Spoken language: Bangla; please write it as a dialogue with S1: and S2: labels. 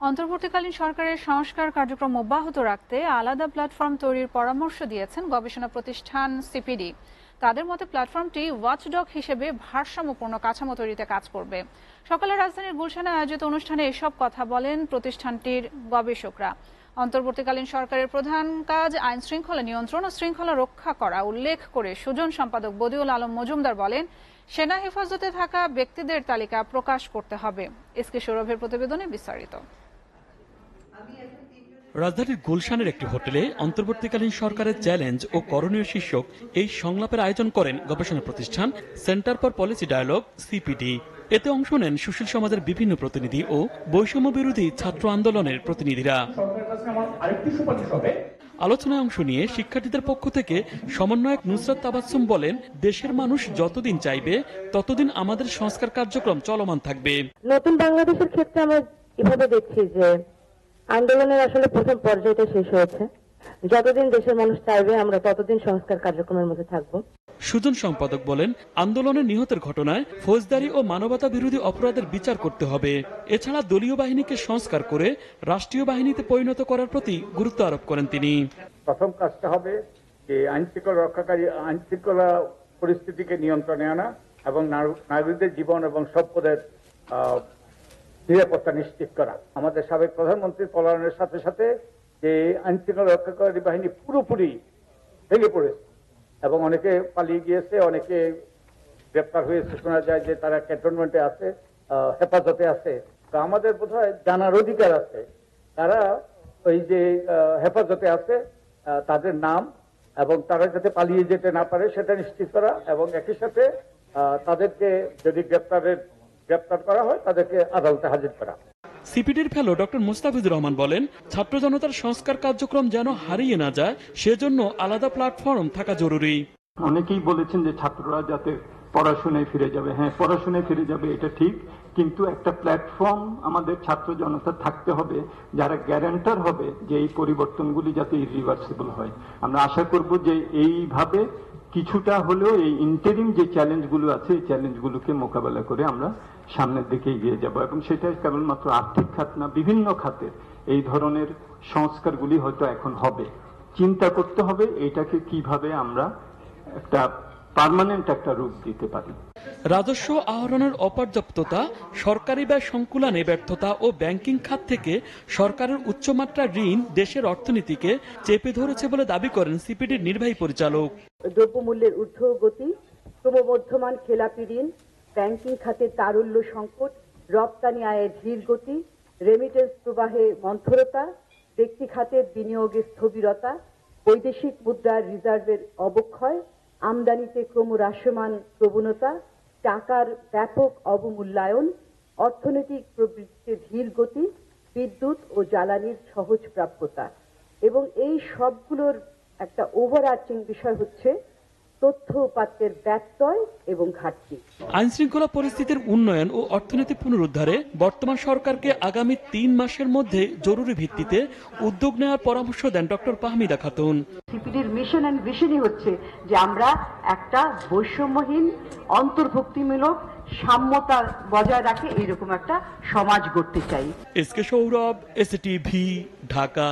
S1: অন্তর্বর্তীকালীন সরকারের সংস্কার কার্যক্রম অব্যাহত রাখতে আলাদা প্ল্যাটফর্ম তৈরির পরামর্শ দিয়েছেন গবেষণা প্রতিষ্ঠান সিপিডি। তাদের মতে প্ল্যাটফর্মটি ওয়াচডগ হিসেবে ভারসাম্যপূর্ণ কাঠামো তৈরিতে কাজ করবে। সকালে রাজধানীর গুলশানে আয়োজিত অনুষ্ঠানে এসব কথা বলেন প্রতিষ্ঠানটির গবেষকরা। অন্তর্বর্তীকালীন সরকারের প্রধান কাজ আইন শৃঙ্খলা নিয়ন্ত্রণ ও শৃঙ্খলা রক্ষা করা উল্লেখ করে সুজন সম্পাদক বদিউল আলম মজুমদার বলেন, সেনা হেফাজতে থাকা ব্যক্তিদের তালিকা প্রকাশ করতে হবে। এসকে সৌরভের প্রতিবেদনে বিস্তারিত।
S2: রাজধানীর গুলশানের একটি হোটেলে অন্তর্বর্তীকালীন সরকারের চ্যালেঞ্জ ও করণীয় শীর্ষক এই সংলাপের আয়োজন করেন গবেষণা প্রতিষ্ঠান Centre for Policy Dialogue CPD. এতে অংশ নেন সুশীল সমাজের বিভিন্ন প্রতিনিধি ও বৈষম্য বিরোধী ছাত্র আন্দোলনের প্রতিনিধিরা। আলোচনায় অংশ নিয়ে শিক্ষার্থীদের পক্ষ থেকে সমন্বয়ক নুসরাত তাবাসসুম বলেন, দেশের মানুষ যতদিন চাইবে ততদিন আমাদের সংস্কার কার্যক্রম চলমান থাকবে।
S3: নতুন বাংলাদেশের ক্ষেত্রে আমরা এভাবে দেখছি যে আন্দোলনের আসলে প্রথম পর্যায়টা শেষ হয়েছে। যতদিন দেশের মানুষ চাইবে আমরা ততদিন সংস্কার কার্যক্রমের মধ্যে থাকব।
S2: সুজন সম্পাদক বলেন, আন্দোলনে নিহতের ঘটনায় ফৌজদারি ও মানবতা বিরোধী অপরাধের বিচার করতে হবে। এছাড়া দলীয় বাহিনীকে সংস্কার করে রাষ্ট্রীয় বাহিনীতে পরিণত করার প্রতি গুরুত্ব আরোপ করেন তিনি।
S4: প্রথম কাজটা হবে যে আইনশৃঙ্খলা রক্ষাকারী আইনশৃঙ্খলা পরিস্থিতিকে নিয়ন্ত্রণে আনা এবং নাগরিকদের জীবন এবং সম্পদের নিরাপত্তা নিশ্চিত করা। আমাদের সাবেক প্রধানমন্ত্রীর পলায়নের সাথে সাথে যে আইনশৃঙ্খলা রক্ষাকারী বাহিনী পুরোপুরি ভেঙে পড়েছে এবং অনেকে পালিয়ে গিয়েছে, অনেকে গ্রেপ্তার হয়েছে, শোনা যায় যে তারা ক্যান্টনমেন্টে আছে, হেফাজতে আছে। তো আমাদের বোধহয় জানার অধিকার আছে তারা ওই যে হেফাজতে আছে তাদের নাম এবং তারা যাতে পালিয়ে যেতে না পারে সেটা নিশ্চিত করা এবং একই সাথে তাদেরকে যদি গ্রেপ্তার করা হয় তাদেরকে আদালতে হাজির করা।
S2: সিপিডির ফেলো ডক্টর মুস্তাফিজুর রহমান বলেন, ছাত্র জনতার সংস্কার কার্যক্রম যেন হারিয়ে না যায় সেজন্য আলাদা প্ল্যাটফর্ম থাকা জরুরি।
S5: অনেকেই বলেছেন যে ছাত্ররা যাতে পড়াশোনায় ফিরে যাবে। হ্যাঁ, পড়াশোনায় ফিরে যাবে, এটা ঠিক, কিন্তু একটা প্ল্যাটফর্ম আমাদের ছাত্র জনতা থাকতে হবে যারা গ্যারান্টার হবে যে এই পরিবর্তনগুলি যাতে ইরিভার্সিবল হয়। আমরা আশা করব যে এইভাবে কিছুটা হলেও এই ইন্টারিম যে চ্যালেঞ্জগুলো আছে এই চ্যালেঞ্জগুলোকে মোকাবেলা করে আমরা সামনের দিকে এগিয়ে যাব এবং সেটা কেবলমাত্র আর্থিক খাত না, বিভিন্ন খাতের এই ধরনের সংস্কারগুলি হয়তো এখন হবে। চিন্তা করতে হবে এটাকে কিভাবে আমরা একটা পার্মানেন্ট একটা রূপ দিতে পারি।
S2: রাজস্ব আহরণের অপর্যাপ্ততা, সরকারি ব্যয় সংকুলানে ব্যর্থতা ও ব্যাংকিং খাত থেকে সরকারের উচ্চমাত্রার ঋণ দেশের অর্থনীতিকে চেপে ধরেছে বলে দাবি করেন সিপিডির নির্বাহী পরিচালক।
S3: দ্রব্যমূল্যের ঊর্ধ্বগতি, ক্রমবর্ধমান খেলাপি ঋণ, ব্যাংকিং খাতের তারল্য সংকট, রপ্তানি আয়ের ধীর গতি, রেমিটেন্স প্রবাহে মন্থরতা, ব্যক্তি খাতের বিনিয়োগের স্থবিরতা, বৈদেশিক মুদ্রার রিজার্ভের অবক্ষয়, আমদানিতে ক্রমহ্রাসমান প্রবণতা, টাকার ব্যাপক অবমূল্যায়ন, অর্থনৈতিক প্রবৃদ্ধিতে ধীর গতি, বিদ্যুৎ ও জ্বালানির সহজ প্রাপ্যতা এবং এই সবগুলোর একটা ওভারআর্চিং বিষয় হচ্ছে তথ্য উপাত্তের ব্যত্যয় এবং ঘাটতি।
S2: আইন শৃঙ্খলা পরিস্থিতির উন্নয়ন ও অর্থনীতি পুনরুদ্ধারে বর্তমান সরকারকে আগামী 3 মাসের মধ্যে জরুরি ভিত্তিতে উদ্যোগ নেওয়ার পরামর্শ দেন ডক্টর ফাহমিদা খাতুন।
S3: সিপিডির মিশন এন্ড ভিশনই হচ্ছে যে আমরা একটা বৈষম্যহীন, অন্তর্ভুক্তিমূলক, সাম্যতা বজায় রাখে এইরকম একটা সমাজ গড়তে চাই।
S2: SK Sourav, STV, Dhaka.